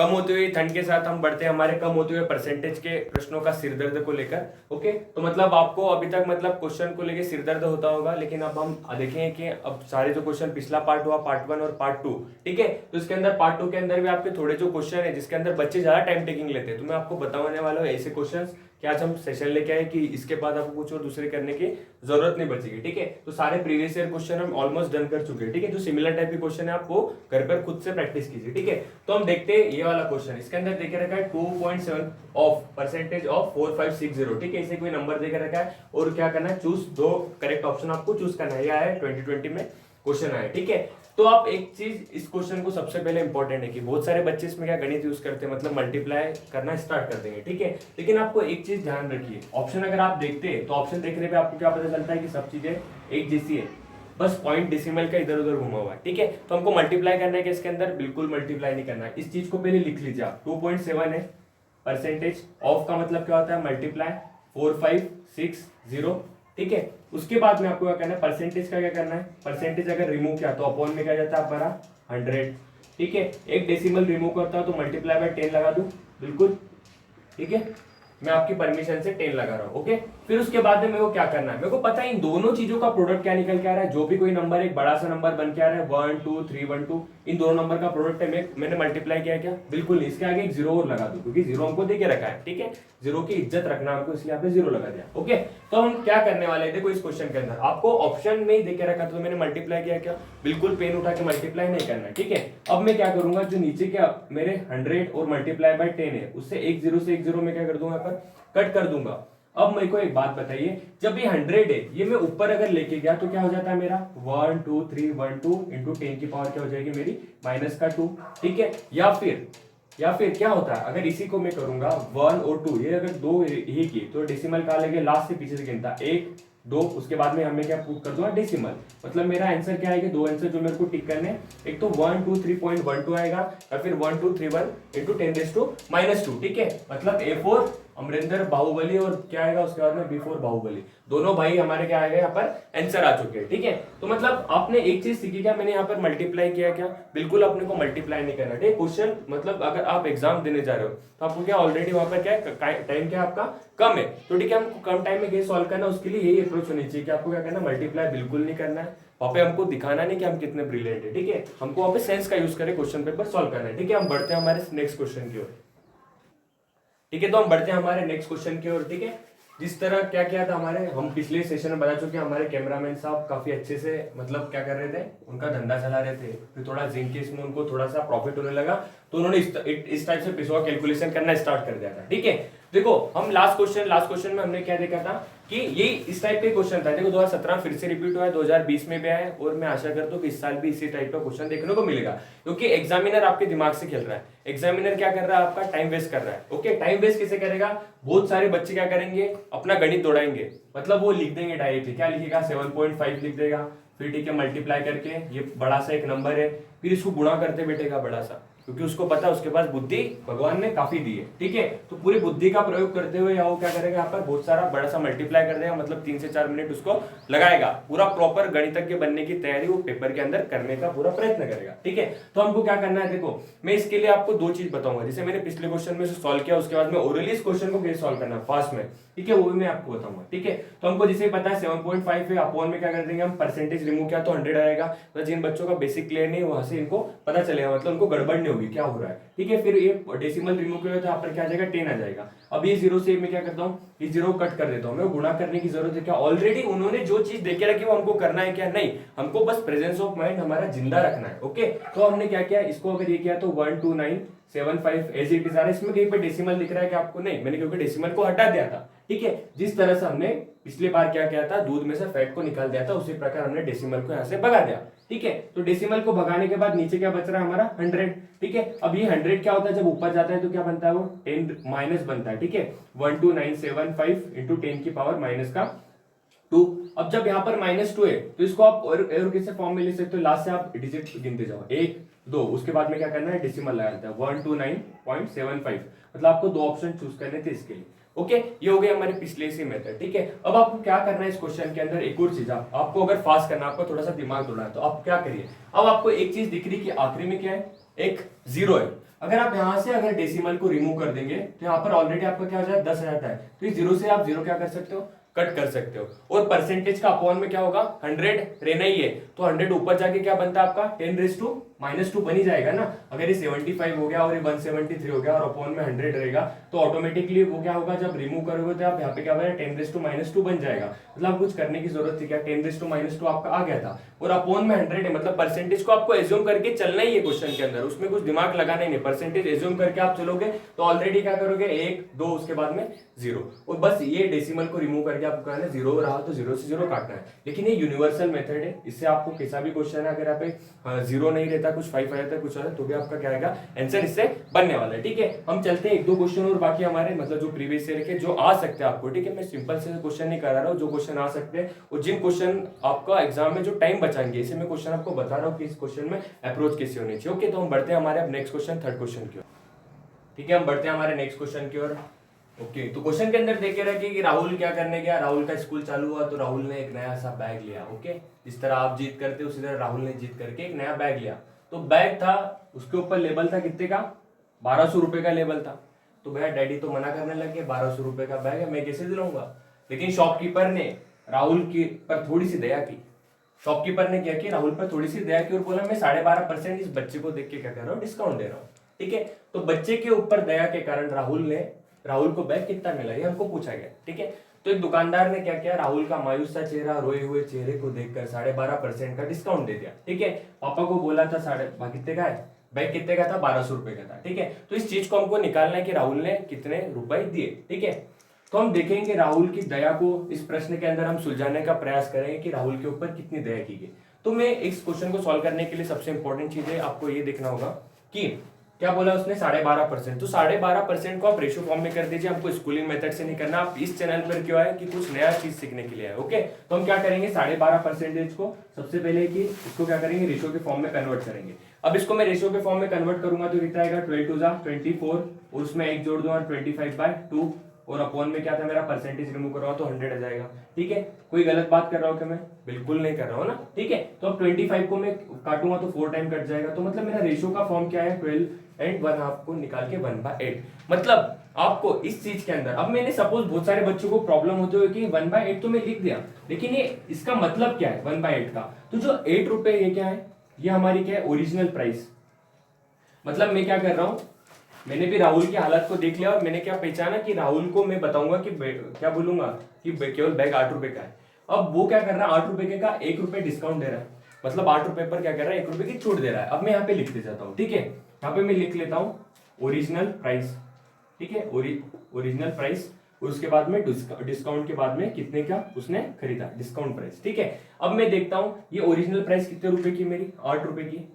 कम होते हुए ठंड के साथ हम बढ़ते हैं हमारे कम होते हुए परसेंटेज के प्रश्नों का सिरदर्द को लेकर। ओके, तो मतलब आपको अभी तक मतलब क्वेश्चन को लेकर सिरदर्द होता होगा, लेकिन अब हम देखेंगे कि अब सारे जो क्वेश्चन पिछला पार्ट हुआ पार्ट 1 और पार्ट 2, ठीक है, तो इसके अंदर पार्ट 2 के अंदर भी आपके थोड़े जो क्वेश्चन है जिसके अंदर बच्चे ज्यादा टाइम टेकिंग लेते हैं, तो मैं आपको बताने वाला हूँ ऐसे क्वेश्चन कि आज हम सेशन लेके आए कि इसके बाद आपको कुछ और दूसरे करने की जरूरत नहीं बचेगी। ठीक है, तो सारे प्रीवियस ईयर क्वेश्चन हम ऑलमोस्ट डन कर चुके हैं। ठीक है, जो सिमिलर टाइप के क्वेश्चन है आपको घर पर खुद से प्रैक्टिस कीजिए। ठीक है, तो हम देखते हैं ये वाला क्वेश्चन, इसके अंदर देखे रखा है 2.7 ऑफ परसेंटेज ऑफ 4560। ठीक है, इसे कोई नंबर देकर रखा है और क्या करना है, चूज दो करेक्ट ऑप्शन आपको चूज करना है। यह है 2020 में क्वेश्चन आया। ठीक है, तो आप एक चीज इस क्वेश्चन को सबसे पहले इंपॉर्टेंट है कि बहुत सारे बच्चे इसमें क्या गणित यूज करते हैं, मतलब मल्टीप्लाई करना स्टार्ट कर देंगे। ठीक है, लेकिन आपको एक चीज ध्यान रखिए, ऑप्शन अगर आप देखते हैं तो ऑप्शन देखने पे आपको क्या पता चलता है कि सब चीजें एक जैसी है, बस पॉइंट डेसिमल का इधर उधर घुमा हुआ है। ठीक है, तो हमको मल्टीप्लाई करना है कि इसके अंदर बिल्कुल मल्टीप्लाई नहीं करना है। इस चीज को पहले लिख लीजिए आप। 2.7 है परसेंटेज ऑफ का मतलब क्या होता है, मल्टीप्लाई 4560। ठीक है, उसके बाद में आपको क्या करना है, परसेंटेज का क्या करना है, परसेंटेज अगर रिमूव किया तो अपॉन में क्या जाता है हमारा 100। ठीक है, एक डेसिमल रिमूव करता हूं तो मल्टीप्लाई बाय 10 लगा दूं, बिल्कुल। ठीक है, मैं आपकी परमिशन से 10 लगा रहा हूं। ओके, फिर उसके बाद में मेरे को क्या करना है, मेरे को पता है इन दोनों चीजों का प्रोडक्ट क्या निकल के आ रहा है। जो भी कोई नंबर एक बड़ा सा नंबर बन के आ रहा है 1 2 3 1 2, इन दोनों नंबर का प्रोडक्ट है। मैंने मल्टीप्लाई किया क्या, बिल्कुल नहीं, इसके आगे एक जीरो और लगा दूं क्योंकि जीरो हमको देके रखा है। ठीक है, जीरो की इज्जत रखना हमको, इसलिए यहाँ पे जीरो लगा दिया। ओके, तो हम क्या करने वाले हैं, देखो इस क्वेश्चन के अंदर आपको ऑप्शन में ही देके रखा था तो मैंने मल्टीप्लाई किया क्या, बिल्कुल पेन उठा के मल्टीप्लाई नहीं करना है। ठीक है, अब मैं क्या करूंगा, जो नीचे क्या मेरे 100 और मल्टीप्लाई बाय 10 है उससे एक जीरो से एक जीरो में क्या कर दूंगा, यहाँ पर कट कर दूंगा। अब मेरे को एक बात बताइए, जब ये 100 है ये मैं ऊपर अगर लेके गया तो क्या हो जाता है मेरा 1 2 3 1 2 इंटू 10 की पावर क्या हो जाएगी मेरी -2। ठीक है, या फिर क्या होता है, अगर इसी को मैं करूंगा 1 और 2, ये अगर दो ही की तो डेसिमल कहा लगे लास्ट से पीछे से गिनता 1 2, उसके बाद में हमें क्या पुट कर दूंगा डेसिमल। मतलब मेरा आंसर क्या आएगा, दो आंसर जो मेरे को टिक करने, एक तो 123.12 आएगा या फिर 1231 इंटू 10⁻²। ठीक है, मतलब A4 अमरिंदर बाहुबली और क्या आएगा उसके बाद में B4 बाहुबली, दोनों भाई हमारे क्या आएगा यहाँ पर आंसर आ चुके हैं। ठीक है, तो मतलब आपने एक चीज सीखी क्या, मैंने यहाँ पर मल्टीप्लाई किया क्या, बिल्कुल अपने को मल्टीप्लाई नहीं करना। ठीक, क्वेश्चन मतलब अगर आप एग्जाम देने जा रहे हो तो आपको क्या ऑलरेडी वहां पर क्या है, टाइम क्या आपका कम है, तो ठीक है हमको कम टाइम में सॉल्व करना, उसके लिए यही अप्रोच होनी चाहिए कि आपको क्या करना, मल्टीप्लाई बिल्कुल नहीं करना है। वहां पे हमको दिखाना नहीं कि हम कितने ब्रिलियंट है। ठीक है, हमको वहां पे सेंस का यूज करके क्वेश्चन पेपर सॉल्व करना है। ठीक है, हम बढ़ते हैं हमारे नेक्स्ट क्वेश्चन की ओर। ठीक है, तो हम बढ़ते हैं हमारे नेक्स्ट क्वेश्चन की ओर। ठीक है, जिस तरह क्या किया था हमारे, हम पिछले सेशन में बता चुके हैं, हमारे कैमरामैन साहब काफी अच्छे से मतलब क्या कर रहे थे, उनका धंधा चला रहे थे, फिर थोड़ा जिंक इसमें उनको थोड़ा सा प्रॉफिट होने लगा तो उन्होंने इस टाइप से पिछवा कैलकुलेशन करना स्टार्ट कर दिया था। ठीक है, देखो हम लास्ट क्वेश्चन में हमने क्या देखा था कि ये इस टाइप के क्वेश्चन था। देखो 2017 फिर से रिपीट हुआ है, 2020 में भी आया है और मैं आशा करता हूँ कि इस साल भी इसी टाइप का क्वेश्चन देखने को मिलेगा, क्योंकि एग्जामिनर आपके दिमाग से खेल रहा है। एग्जामिनर क्या कर रहा है, आपका टाइम वेस्ट कर रहा है। ओके, टाइम वेस्ट किसे करेगा, बहुत सारे बच्चे क्या करेंगे, अपना गणित दौड़ाएंगे, मतलब वो लिख देंगे डायरेक्टली, क्या लिखेगा 7.5 लिख देगा, फिर ठीक है मल्टीप्लाई करके ये बड़ा सा एक नंबर है, फिर इसको गुणा करते बैठेगा बड़ा सा, क्योंकि उसको पता है उसके पास बुद्धि भगवान ने काफी दी है। ठीक है, तो पूरी बुद्धि का प्रयोग करते हुए या वो क्या करेगा, यहाँ पर बहुत सारा बड़ा सा मल्टीप्लाई कर देगा, मतलब 3 से 4 मिनट उसको लगाएगा, पूरा प्रॉपर गणितज्ञ बनने की तैयारी वो पेपर के अंदर करने का पूरा प्रयत्न करेगा। ठीक है, तो हमको क्या करना है, देखो मैं इसके लिए आपको दो चीज बताऊंगा, जैसे मैंने पिछले क्वेश्चन में सॉल्व किया, उसके बाद में ओरली इस क्वेश्चन को कैसे सॉल्व करना है फास्ट में। ठीक है, वो भी मैं आपको बताऊंगा। ठीक है, तो हमको जैसे पता है 7.5 है, अपॉन में क्या कर देंगे हम, परसेंटेज रिमूव किया तो 100 आएगा, तो जिन बच्चों का बेसिक क्लियर नहीं वहां से इनको पता चलेगा, मतलब उनको गड़बड़ नहीं होगी क्या हो रहा है। ठीक है, फिर ये डेसिमल रिमूव किया तो यहाँ पर क्या आ जाएगा 10 आ जाएगा। अब ये जीरो से मैं क्या करता हूँ, ये जीरो कट कर देता हूँ, मैं गुणा करने की जरूरत है क्या, ऑलरेडी उन्होंने जो चीज देखे रखी वो हमको करना है क्या, नहीं, हमको बस प्रेजेंस ऑफ माइंड हमारा जिंदा रखना है। ओके, तो हमने क्या किया, इसको अगर ये किया तो 12975 एज इट इज आ रहा है, इसमें कहीं पे डेसिमल दिख रहा है क्या आपको, नहीं, मैंने क्योंकि डेसिमल को हटा दिया था। ठीक है, जिस तरह से हमने पिछले बार क्या किया था, दूध में से फैट को निकाल दिया था, उसी प्रकार हमने डेसिमल को यहाँ से भगा दिया। ठीक है, तो डेसिमल को भगाने के बाद नीचे क्या बच रहा है हमारा 100। ठीक है, अब ये 100 क्या होता है, जब ऊपर जाता है तो क्या बनता है, वो 10 माइनस बनता है। ठीक है, 12975 इंटू 10 की पावर -2। अब जब यहाँ पर -2 है तो इसको आप और किसी फॉर्म में ले सकते हो, लास्ट से आप डिजिट गिनते जाओ 1 2, उसके बाद में क्या करना है, डेसिमल लगा देता है 129.75, मतलब आपको दो ऑप्शन चूज करने थे इसके लिए। ओके, ये हो गया हमारे पिछले से मेथड। ठीक है, अब आपको क्या करना है इस क्वेश्चन के अंदर, एक और चीज आपको अगर फास्ट करना, आपको थोड़ा सा दिमाग दौड़ना है तो आप क्या करिए, अब आपको एक चीज दिख रही कि आखिरी में क्या है, एक जीरो है। अगर आप यहाँ से अगर डेसिमल को रिमूव कर देंगे तो यहाँ पर ऑलरेडी आपका क्या हो जाएगा 10 आ जाता है, तो इस जीरो से आप जीरो क्या कर सकते हो, कट कर सकते हो। और परसेंटेज का अपॉन में क्या होगा 100 रहना ही है, तो 100 ऊपर जाके क्या बनता है आपका 10⁻² बन ही जाएगा ना। अगर ये 75 हो गया और ये 173 हो गया और अपॉन में 100 रहेगा तो ऑटोमेटिकली वो क्या होगा, जब रिमूव करोगे तो आप यहाँ पे क्या बना 10⁻² बन जाएगा। मतलब कुछ करने की जरूरत थी क्या, 10⁻² आपका आ गया था और अपॉन में 100 है, मतलब परसेंटेज को आपको एज्यूम करके चलना ही है क्वेश्चन के अंदर, उसमें कुछ दिमाग लगाना ही नहीं। परसेंटेज एज्यूम करके आप चलोगे तो ऑलरेडी क्या करोगे 1 2 उसके बाद में 0, और बस ये डेसिमल को रिमूव करके आपको कहना है 0 रहा तो 0 से 0 काटना है। लेकिन ये यूनिवर्सल मेथड है, इससे आपको कैसा भी क्वेश्चन है अगर यहाँ पे 0 नहीं रहता, कुछ 5 आ जाता है, कुछ आता है, तो भी आपका क्या आएगा आंसर इससे बनने वाला है। ठीक है, हम चलते हैं 1-2 क्वेश्चन और बाकी हमारे मतलब जो प्रीवियस ईयर के जो आ सकते हैं आपको। ठीक है, मैं सिंपल से क्वेश्चन नहीं करा रहा हूँ, जो क्वेश्चन आ सकते हैं और जिन क्वेश्चन आपका एग्जाम में जो टाइम बचाएंगे, इसे मैं क्वेश्चन आपको बता रहा हूँ कि इस क्वेश्चन में अप्रोच कैसे होनी चाहिए। ओके, तो हम बढ़ते हैं हमारे अब नेक्स्ट क्वेश्चन, थर्ड क्वेश्चन की ओर। ठीक है, हम बढ़ते हैं हमारे नेक्स्ट क्वेश्चन की ओर। ओके, तो क्वेश्चन के अंदर देखे रखे कि राहुल क्या करने गया, राहुल का स्कूल चालू हुआ तो राहुल ने एक नया सा बैग लिया। ओके, जिस तरह आप जीत करते उसी तरह राहुल ने जीत करके एक नया बैग लिया। तो बैग था, उसके ऊपर लेबल था कितने का, 1200 रुपए का लेबल था। तो भैया डैडी तो मना करने लगे, 1200 रुपए का बैग है मैं कैसे दिलाऊंगा। लेकिन शॉपकीपर ने राहुल की पर थोड़ी सी दया की। शॉपकीपर ने क्या किया, राहुल पर थोड़ी सी दया की और बोला मैं 12.5% इस बच्चे को देख के क्या कर रहा हूँ, डिस्काउंट दे रहा हूँ। ठीक है, तो बच्चे के ऊपर दया के कारण राहुल को बैग कितना मिला ये हमको पूछा गया। ठीक है, तो एक दुकानदार ने क्या किया, राहुल का मायूस सा चेहरा, रोए हुए चेहरे को देखकर 12.5% का डिस्काउंट दे दिया। ठीक है, पापा को बोला था कितने का है बैग, कितने का था 1200 रुपए का था। ठीक है, तो इस चीज को हमको निकालना है कि राहुल ने कितने रुपए दिए। ठीक है, तो हम देखेंगे राहुल की दया को इस प्रश्न के अंदर हम सुलझाने का प्रयास करेंगे कि राहुल के ऊपर कितनी दया की गई। तो मैं इस क्वेश्चन को सॉल्व करने के लिए सबसे इंपॉर्टेंट चीज है आपको ये देखना होगा कि क्या बोला उसने 12.5%, तो 12.5% को आप रेशियो फॉर्म में कर दीजिए, हमको स्कूलिंग मेथड से नहीं करना। आप इस चैनल पर क्यों आए कि कुछ नया चीज सीखने के लिए आए। ओके, तो हम क्या करेंगे 12.5% को सबसे पहले कि इसको क्या करेंगे रेशियो के फॉर्म में कन्वर्ट करेंगे। अब इसको मैं रेशियो के फॉर्म में कन्वर्ट करूंगा तो कितना आएगा 12 2 24 और उसमें 1 जोड़ दूंगा 25/2 और अपॉन में क्या था मेरा परसेंटेज रिमूव करवाओ तो 100 आ जाएगा। ठीक है, कोई गलत बात कर रहा हूँ क्या मैं, बिल्कुल नहीं कर रहा हूँ ना। ठीक है, तो अब 25 को मैं काटूंगा तो 4 टाइम कट जाएगा, तो मतलब मेरा रेशियो का फॉर्म क्या है 12 एंड 1/2 को निकाल के 1/8। मतलब आपको इस चीज के अंदर अब मैंने सपोज बहुत सारे बच्चों को प्रॉब्लम होते हुए कि 1/8 तो मैं लिख दिया, लेकिन ये इसका मतलब क्या है 1/8 का, तो जो 8 रुपए ये क्या है, ये हमारी क्या है ओरिजिनल प्राइस। मतलब मैं क्या कर रहा हूं, मैंने भी राहुल की हालत को देख लिया और मैंने क्या पहचाना कि राहुल को मैं बताऊंगा कि क्या बोलूंगा कि केवल बैग 8 रुपए का है। अब वो क्या कर रहा है 8 रुपए का 1 रुपए डिस्काउंट दे रहा है, मतलब 8 रुपए पर क्या कर रहा है 1 रुपए की छूट दे रहा है। अब मैं यहाँ पे लिखते जाता हूँ। ठीक है, यहाँ पे मैं लिख लेता हूँ ओरिजिनल प्राइस। ठीक है, ओरिजिनल प्राइस और उसके बाद में डिस्काउंट के बाद में कितने का उसने खरीदा, डिस्काउंट प्राइस। ठीक है, अब मैं देखता हूँ ये ओरिजिनल प्राइस कितने रुपए की मेरी 8 रुपए की।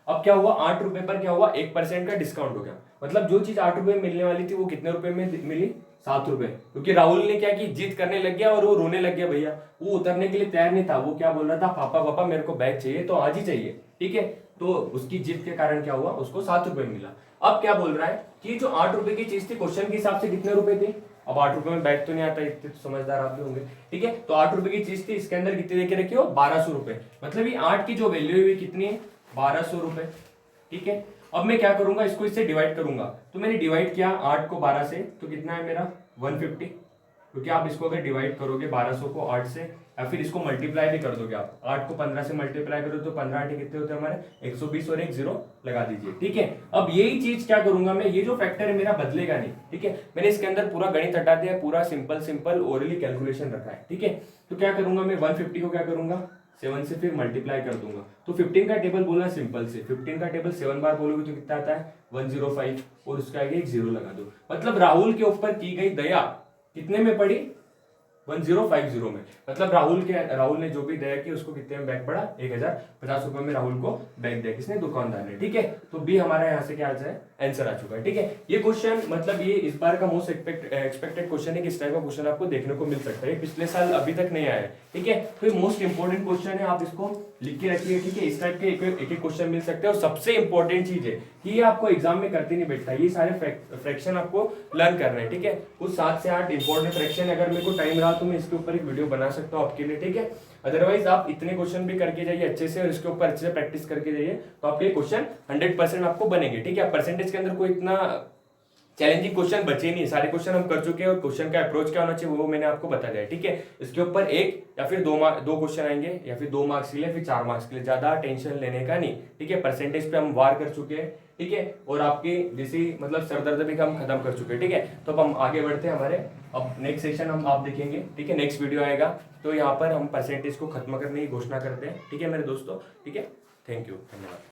अब क्या हुआ 8 रुपए पर क्या हुआ 1% का डिस्काउंट हो गया, मतलब जो चीज 8 रुपए में मिलने वाली थी वो कितने रुपए में मिली 7 रुपए, क्योंकि राहुल ने क्या की जीत करने लग गया और वो रोने लग गया भैया, वो उतरने के लिए तैयार नहीं था। वो क्या बोल रहा था पापा मेरे को बैग चाहिए तो आज ही चाहिए। ठीक है, तो उसकी जीत के कारण क्या हुआ उसको 7 रुपए मिला। अब क्या बोल रहा है कि जो 8 रुपए की चीज थी क्वेश्चन के हिसाब से कितने रुपए थे, अब 8 रुपए में बैग तो नहीं आता, इतने तो समझदार आप भी होंगे। ठीक है, तो 8 रुपए की चीज थी, इसके अंदर कितने देके रखी हो 1200 रुपए, मतलब ये 8 की जो वैल्यू हुई कितनी है 1200 रुपए। ठीक है, अब मैं क्या करूंगा इसको इससे डिवाइड करूंगा, तो मैंने डिवाइड किया 8 को 12 से तो कितना है मेरा 150, क्योंकि आप इसको अगर डिवाइड करोगे 1200 को 8 से या फिर इसको मल्टीप्लाई भी कर दोगे आप 8 को 15 से मल्टीप्लाई करो तो 15 8 कितने होते हैं हमारे 120 और एक जीरो लगा दीजिए। ठीक है, अब यही चीज क्या करूंगा मैं, ये जो फैक्टर है मेरा बदलेगा नहीं। ठीक है, मैंने इसके अंदर पूरा गणित हटा दिया, पूरा सिंपल ओरली कैलकुलेशन रखा है। ठीक है, तो क्या करूंगा मैं 150 को क्या करूंगा 7 से फिर मल्टीप्लाई कर दूंगा, तो 15 का टेबल बोलना सिंपल से 15 का टेबल 7 बार बोलोगे तो कितना आता है 105 और उसके आगे एक जीरो लगा दो। मतलब राहुल के ऊपर की गई दया कितने में पड़ी 1050 में, मतलब राहुल ने जो भी दया की उसको कितने में बैग पड़ा 1050 रुपए में राहुल को बैग दिया किसने दुकानदार ने। ठीक है, तो बी हमारा यहाँ से क्या आ जाए आंसर आ चुका है। ठीक है, ये क्वेश्चन मतलब ये इस बार का मोस्ट एक्सपेक्टेड क्वेश्चन है कि इस टाइप का क्वेश्चन आपको देखने को मिल सकता है, पिछले साल अभी तक नहीं आया है। ठीक है, तो ये मोस्ट इंपोर्टेंट क्वेश्चन है, आप इसको लिख के रखिए। ठीक है, इस टाइप के एक क्वेश्चन मिल सकते हैं और सबसे इंपॉर्टेंट चीज है कि ये आपको एग्जाम में करते नहीं बैठता, ये सारे फ्रैक्शन आपको लर्न करना है। ठीक है, कुछ 7 से 8 इंपॉर्टेंट फ्रैक्शन अगर मेरे को टाइम रहा चाहा तो मैं इसके ऊपर एक वीडियो बना सकता हूँ आपके लिए, ठीक है। अदरवाइज आप इतने क्वेश्चन भी करके जाइए अच्छे से और इसके ऊपर अच्छे से प्रैक्टिस करके जाइए तो आपके क्वेश्चन 100% आपको बनेंगे, ठीक है। परसेंटेज के अंदर कोई इतना चैलेंजिंग क्वेश्चन बचे नहीं, सारे क्वेश्चन हम कर चुके हैं और क्वेश्चन का अप्रोच क्या होना चाहिए वो मैंने आपको बता दिया, ठीक है। इसके ऊपर एक या फिर दो क्वेश्चन आएंगे या फिर 2 मार्क्स के लिए फिर 4 मार्क्स के लिए, ज्यादा टेंशन लेने का नहीं, ठीक है। परसेंटेज पे हम वार कर चुके हैं, ठीक है, और आपकी जैसी मतलब सरदर्द भी हम खत्म कर चुके हैं, ठीक है। तो अब हम आगे बढ़ते हैं हमारे अब नेक्स्ट सेशन हम आप देखेंगे, ठीक है। नेक्स्ट वीडियो आएगा तो यहाँ पर हम परसेंटेज को खत्म करने की घोषणा करते हैं, ठीक है मेरे दोस्तों, ठीक है। थैंक यू, धन्यवाद।